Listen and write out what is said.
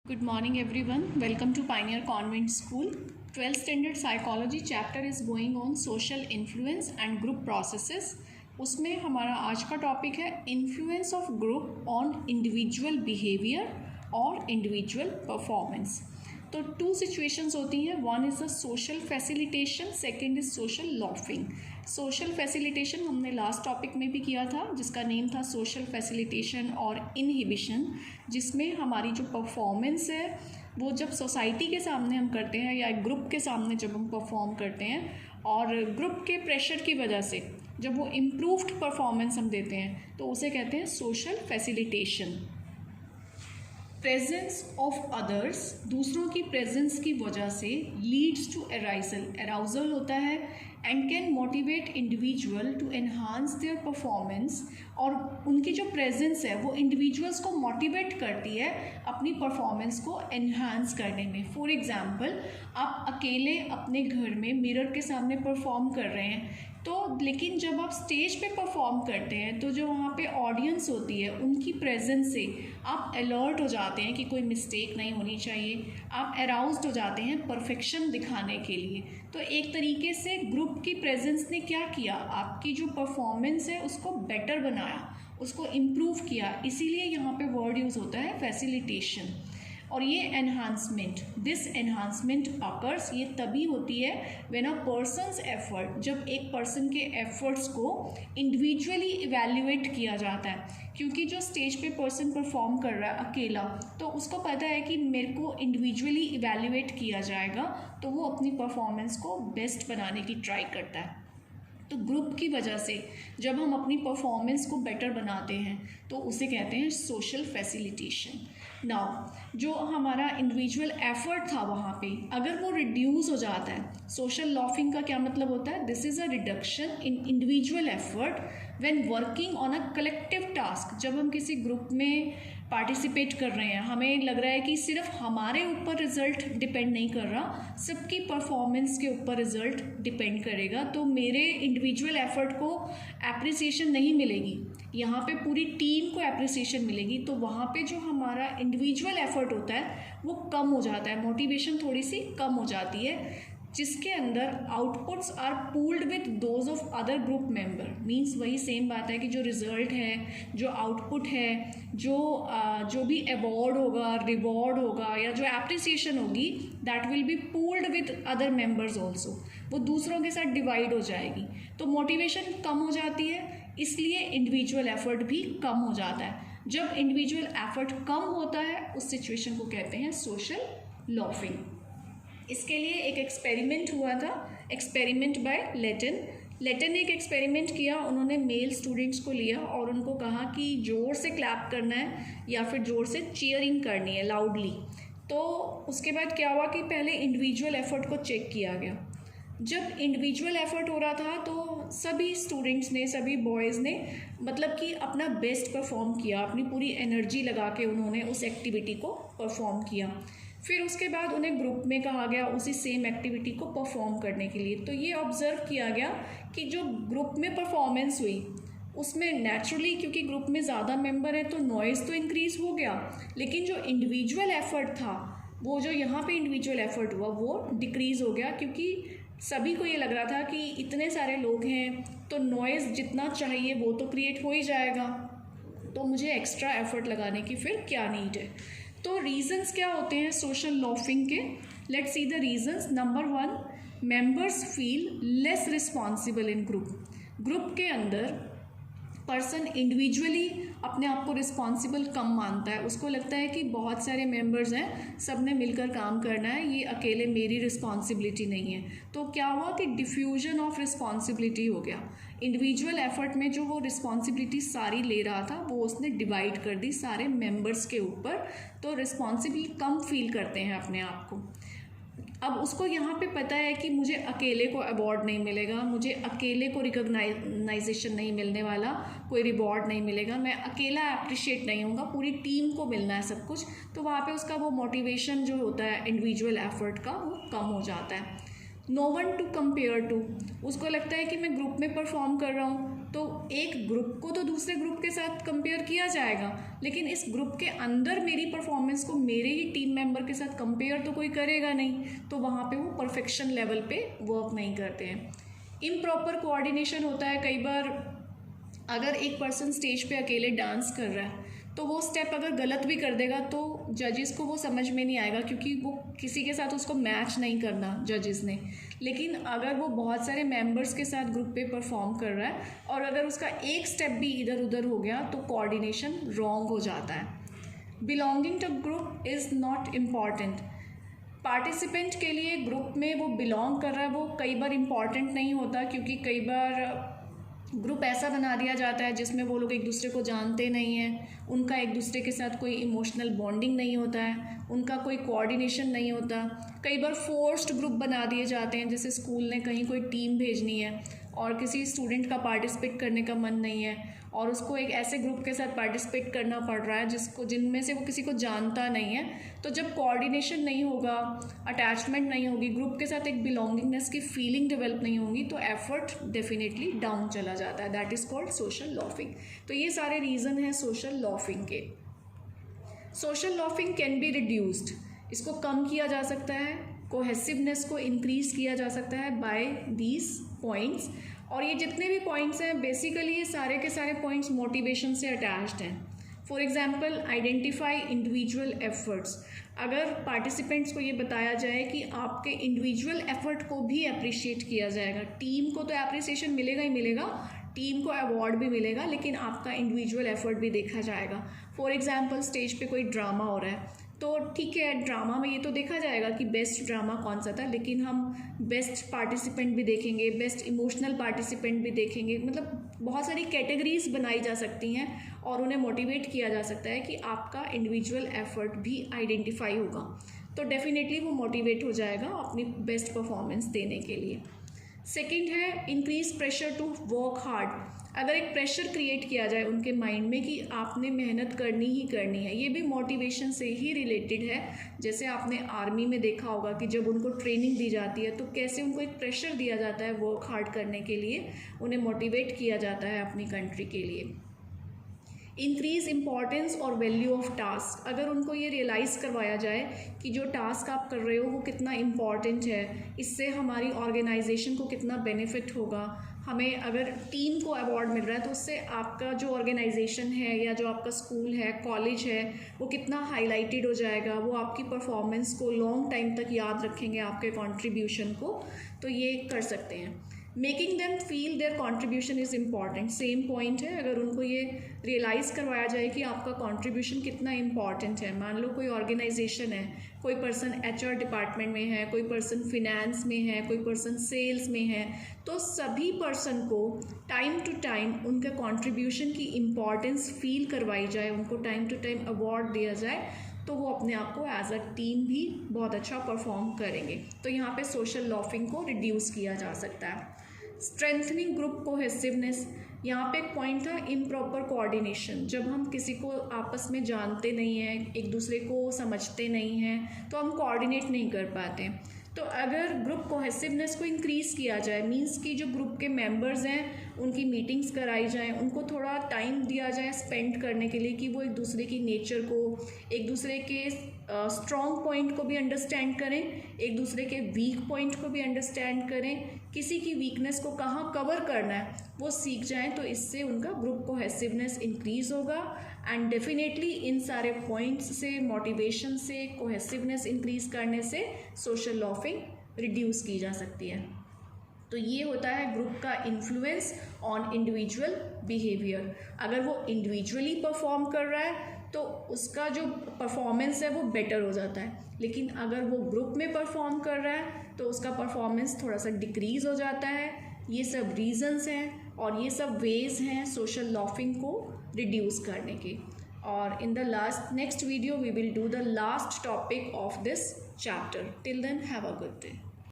Good morning everyone. Welcome to Pioneer Convent School. 12th standard psychology chapter is going on social influence and group processes. उसमें हमारा आज का topic है influence of group on individual behaviour और individual performance. तो to situations होती हैं, one is the social facilitation, second is social laughing. Social facilitation हमने लास्ट टॉपिक में भी किया था जिसका नेम था सोशल फैसिलिटेशन और इनहिबिशन, जिसमें हमारी जो परफॉर्मेंस है वो जब सोसाइटी के सामने हम करते हैं या एक ग्रुप के सामने जब हम परफॉर्म करते हैं और ग्रुप के प्रेशर की वजह से जब वो इम्प्रूव्ड परफॉर्मेंस हम देते हैं तो उसे कहते हैं social facilitation. Presence of others, दूसरों की प्रेजेंस की वजह से लीड्स टू अराउजल होता है and can motivate individual to enhance their performance, और उनकी जो प्रेजेंस है वो इंडिविजुअल्स को मोटिवेट करती है अपनी परफॉर्मेंस को एनहांस करने में। फॉर एग्जांपल, आप अकेले अपने घर में मिरर के सामने परफॉर्म कर रहे हैं तो, लेकिन जब आप स्टेज पे परफॉर्म करते हैं तो जो वहाँ पे ऑडियंस होती है उनकी प्रेजेंस से आप अलर्ट हो जाते हैं कि कोई मिस्टेक नहीं होनी चाहिए, आप अराउज्ड हो जाते हैं परफेक्शन दिखाने के लिए। तो एक तरीके से ग्रुप की प्रेजेंस ने क्या किया, आपकी जो परफॉर्मेंस है उसको बेटर बनाया, उसको इम्प्रूव किया, इसीलिए यहाँ पे वर्ड यूज़ होता है फैसिलिटेशन। और ये एनहांसमेंट, दिस एनहांसमेंट अकर्स, ये तभी होती है व्हेन अ पर्सन्स एफर्ट, जब एक पर्सन के एफर्ट्स को इंडिविजुअली इवैल्यूएट किया जाता है। क्योंकि जो स्टेज पे पर्सन परफॉर्म कर रहा है अकेला, तो उसको पता है कि मेरे को इंडिविजुअली इवैल्यूएट किया जाएगा, तो वो अपनी परफॉर्मेंस को बेस्ट बनाने की ट्राई करता है। तो ग्रुप की वजह से जब हम अपनी परफॉर्मेंस को बेटर बनाते हैं तो उसे कहते हैं सोशल फैसिलिटेशन। नाउ जो हमारा इंडिविजुअल एफर्ट था वहाँ पे अगर वो रिड्यूस हो जाता है, सोशल लॉफिंग का क्या मतलब होता है, this is a reduction in individual effort when working on a collective task. जब हम किसी ग्रुप में पार्टिसिपेट कर रहे हैं, हमें लग रहा है कि सिर्फ हमारे ऊपर रिज़ल्ट डिपेंड नहीं कर रहा, सबकी परफॉर्मेंस के ऊपर रिज़ल्ट डिपेंड करेगा, तो मेरे इंडिविजुअल एफर्ट को एप्रिसिएशन नहीं मिलेगी, यहाँ पे पूरी टीम को एप्रिसिएशन मिलेगी। तो वहाँ पे जो हमारा इंडिविजुअल एफर्ट होता है वो कम हो जाता है, मोटिवेशन थोड़ी सी कम हो जाती है, जिसके अंदर outputs are pooled with those of other group member. Means वही सेम बात है कि जो रिज़ल्ट है, जो आउटपुट है, जो भी अवार्ड होगा, रिवॉर्ड होगा या जो एप्रिसिएशन होगी, that will be pooled with other members also, वो दूसरों के साथ डिवाइड हो जाएगी, तो मोटिवेशन कम हो जाती है, इसलिए इंडिविजुअल एफर्ट भी कम हो जाता है। जब इंडिविजुअल एफर्ट कम होता है उस सिचुएशन को कहते हैं सोशल लॉफिंग। इसके लिए एक एक्सपेरिमेंट हुआ था, एक्सपेरिमेंट बाय लेटन ने एक एक्सपेरिमेंट किया। उन्होंने मेल स्टूडेंट्स को लिया और उनको कहा कि ज़ोर से क्लैप करना है या फिर ज़ोर से चीयरिंग करनी है लाउडली। तो उसके बाद क्या हुआ कि पहले इंडिविजुअल एफर्ट को चेक किया गया। जब इंडिविजुअल एफर्ट हो रहा था तो सभी स्टूडेंट्स ने, सभी बॉयज़ ने मतलब कि अपना बेस्ट परफॉर्म किया, अपनी पूरी एनर्जी लगा के उन्होंने उस एक्टिविटी को परफॉर्म किया। फिर उसके बाद उन्हें ग्रुप में कहा गया उसी सेम एक्टिविटी को परफॉर्म करने के लिए। तो ये ऑब्ज़र्व किया गया कि जो ग्रुप में परफॉर्मेंस हुई उसमें नेचुरली, क्योंकि ग्रुप में ज़्यादा मेंबर हैं तो नॉइज़ तो इंक्रीज़ हो गया, लेकिन जो इंडिविजुअल एफर्ट था, वो जो यहाँ पे इंडिविजुअल एफर्ट हुआ वो डिक्रीज़ हो गया, क्योंकि सभी को ये लग रहा था कि इतने सारे लोग हैं तो नॉइज़ जितना चाहिए वो तो क्रिएट हो ही जाएगा, तो मुझे एक्स्ट्रा एफर्ट लगाने की फिर क्या नीड है। तो रीजंस क्या होते हैं सोशल लॉफिंग के, let's see the reasons. Number 1, members feel less responsible in group. Group के अंदर पर्सन इंडिविजुअली अपने आप को रिस्पॉन्सिबल कम मानता है, उसको लगता है कि बहुत सारे मेंबर्स हैं, सब ने मिलकर काम करना है, ये अकेले मेरी रिस्पॉन्सिबिलिटी नहीं है। तो क्या हुआ कि डिफ्यूजन ऑफ रिस्पॉन्सिबिलिटी हो गया, इंडिविजुअल एफर्ट में जो वो रिस्पॉन्सिबिलिटी सारी ले रहा था वो उसने डिवाइड कर दी सारे मेंबर्स के ऊपर, तो रिस्पॉन्सिबल कम फील करते हैं अपने आप को। अब उसको यहाँ पे पता है कि मुझे अकेले को अवार्ड नहीं मिलेगा, मुझे अकेले को रिकॉग्नाइजेशन नहीं मिलने वाला, कोई रिवॉर्ड नहीं मिलेगा, मैं अकेला अप्रिशिएट नहीं होऊंगा, पूरी टीम को मिलना है सब कुछ। तो वहाँ पे उसका वो मोटिवेशन जो होता है इंडिविजुअल एफर्ट का वो कम हो जाता है। No one to compare to, उसको लगता है कि मैं ग्रुप में परफॉर्म कर रहा हूँ तो एक ग्रुप को तो दूसरे ग्रुप के साथ कंपेयर किया जाएगा, लेकिन इस ग्रुप के अंदर मेरी परफॉर्मेंस को मेरे ही टीम मेंबर के साथ कंपेयर तो कोई करेगा नहीं, तो वहाँ पे वो परफेक्शन लेवल पे वर्क नहीं करते हैं। इम्प्रॉपर कोऑर्डिनेशन होता है कई बार। अगर एक पर्सन स्टेज पे अकेले डांस कर रहा है तो वो स्टेप अगर गलत भी कर देगा तो जजेस को वो समझ में नहीं आएगा, क्योंकि वो किसी के साथ उसको मैच नहीं करना जजेस ने। लेकिन अगर वो बहुत सारे मेंबर्स के साथ ग्रुप पे परफॉर्म कर रहा है और अगर उसका एक स्टेप भी इधर उधर हो गया तो कोऑर्डिनेशन रॉन्ग हो जाता है। Belonging to group is not important. Participant के लिए ग्रुप में वो बिलोंग कर रहा है वो कई बार इम्पॉर्टेंट नहीं होता, क्योंकि कई बार ग्रुप ऐसा बना दिया जाता है जिसमें वो लोग एक दूसरे को जानते नहीं हैं, उनका एक दूसरे के साथ कोई इमोशनल बॉन्डिंग नहीं होता है, उनका कोई कोऑर्डिनेशन नहीं होता। कई बार फोर्स्ड ग्रुप बना दिए जाते हैं, जैसे स्कूल ने कहीं कोई टीम भेजनी है और किसी स्टूडेंट का पार्टिसिपेट करने का मन नहीं है और उसको एक ऐसे ग्रुप के साथ पार्टिसिपेट करना पड़ रहा है जिनमें से वो किसी को जानता नहीं है। तो जब कोऑर्डिनेशन नहीं होगा, अटैचमेंट नहीं होगी, ग्रुप के साथ एक बिलोंगिंगनेस की फीलिंग डेवलप नहीं होगी, तो एफर्ट डेफिनेटली डाउन चला जाता है। That is called social laughing. तो ये सारे रीज़न हैं सोशल लॉफिंग के। Social laughing can be reduced, इसको कम किया जा सकता है, कोहेसिवनेस को इंक्रीज़ किया जा सकता है बाय दीज पॉइंट्स। और ये जितने भी पॉइंट्स हैं बेसिकली ये सारे के सारे पॉइंट्स मोटिवेशन से अटैच्ड हैं। For example, identify individual efforts. अगर पार्टिसिपेंट्स को ये बताया जाए कि आपके इंडिविजुअल एफर्ट को भी अप्रिशिएट किया जाएगा, टीम को तो अप्रिसिएशन मिलेगा ही मिलेगा, टीम को अवार्ड भी मिलेगा, लेकिन आपका इंडिविजुअल एफर्ट भी देखा जाएगा। फॉर एग्जांपल, स्टेज पे कोई ड्रामा हो रहा है तो ठीक है, ड्रामा में ये तो देखा जाएगा कि बेस्ट ड्रामा कौन सा था, लेकिन हम बेस्ट पार्टिसिपेंट भी देखेंगे, बेस्ट इमोशनल पार्टिसिपेंट भी देखेंगे। मतलब बहुत सारी कैटेगरीज बनाई जा सकती हैं और उन्हें मोटिवेट किया जा सकता है कि आपका इंडिविजुअल एफर्ट भी आइडेंटिफाई होगा, तो डेफिनेटली वो मोटिवेट हो जाएगा अपनी बेस्ट परफॉर्मेंस देने के लिए। सेकेंड है increase pressure to work hard. अगर एक प्रेशर क्रिएट किया जाए उनके माइंड में कि आपने मेहनत करनी ही करनी है, ये भी मोटिवेशन से ही रिलेटेड है। जैसे आपने आर्मी में देखा होगा कि जब उनको ट्रेनिंग दी जाती है तो कैसे उनको एक प्रेशर दिया जाता है वर्क हार्ड करने के लिए, उन्हें मोटिवेट किया जाता है अपनी कंट्री के लिए। इंक्रीज़ इम्पॉर्टेंस और वैल्यू ऑफ टास्क। अगर उनको ये रियलाइज़ करवाया जाए कि जो टास्क आप कर रहे हो वो कितना इम्पॉर्टेंट है, इससे हमारी ऑर्गेनाइजेशन को कितना बेनिफिट होगा, हमें अगर टीम को अवार्ड मिल रहा है तो उससे आपका जो ऑर्गेनाइजेशन है या जो आपका स्कूल है, कॉलेज है, वो कितना हाईलाइटेड हो जाएगा, वो आपकी परफॉर्मेंस को लॉन्ग टाइम तक याद रखेंगे, आपके कंट्रीब्यूशन को, तो ये कर सकते हैं। Making them feel their contribution is important, same point है। अगर उनको ये रियलाइज़ करवाया जाए कि आपका कॉन्ट्रीब्यूशन कितना इम्पॉर्टेंट है, मान लो कोई ऑर्गेनाइजेशन है, कोई पर्सन HR डिपार्टमेंट में है, कोई पर्सन फिनेंस में है, कोई पर्सन सेल्स में है, तो सभी पर्सन को टाइम टू टाइम उनके कॉन्ट्रीब्यूशन की इम्पॉर्टेंस फील करवाई जाए, उनको टाइम टू टाइम अवार्ड दिया जाए, तो वो अपने आप को एज अ टीम भी बहुत अच्छा परफॉर्म करेंगे। तो यहाँ पे सोशल लॉफिंग को रिड्यूस किया जा सकता है। स्ट्रेंथनिंग ग्रुप कोहेसिवनेस, यहाँ पे एक पॉइंट था इम्प्रॉपर कोऑर्डिनेशन। जब हम किसी को आपस में जानते नहीं हैं, एक दूसरे को समझते नहीं हैं, तो हम कोऑर्डिनेट नहीं कर पाते। तो अगर ग्रुप कोहेसिवनेस को इंक्रीज़ किया जाए, मींस कि जो ग्रुप के मेंबर्स हैं उनकी मीटिंग्स कराई जाएं, उनको थोड़ा टाइम दिया जाए स्पेंड करने के लिए कि वो एक दूसरे की नेचर को, एक दूसरे के स्ट्रॉन्ग पॉइंट को भी अंडरस्टैंड करें, एक दूसरे के वीक पॉइंट को भी अंडरस्टैंड करें, किसी की वीकनेस को कहाँ कवर करना है वो सीख जाएं, तो इससे उनका ग्रुप कोहेसिवनेस इंक्रीज़ होगा। एंड डेफिनेटली इन सारे पॉइंट्स से, मोटिवेशन से, कोहेसिवनेस इंक्रीज़ करने से सोशल लॉफिंग रिड्यूस की जा सकती है। तो ये होता है ग्रुप का इन्फ्लुएंस ऑन इंडिविजुअल बिहेवियर। अगर वो इंडिविजुअली परफॉर्म कर रहा है तो उसका जो परफॉर्मेंस है वो बेटर हो जाता है, लेकिन अगर वो ग्रुप में परफॉर्म कर रहा है तो उसका परफॉर्मेंस थोड़ा सा डिक्रीज़ हो जाता है। ये सब रीजंस हैं और ये सब वेज हैं सोशल लॉफिंग को रिड्यूस करने के। और in the next video we will do the last topic of this chapter. Till then have a good day.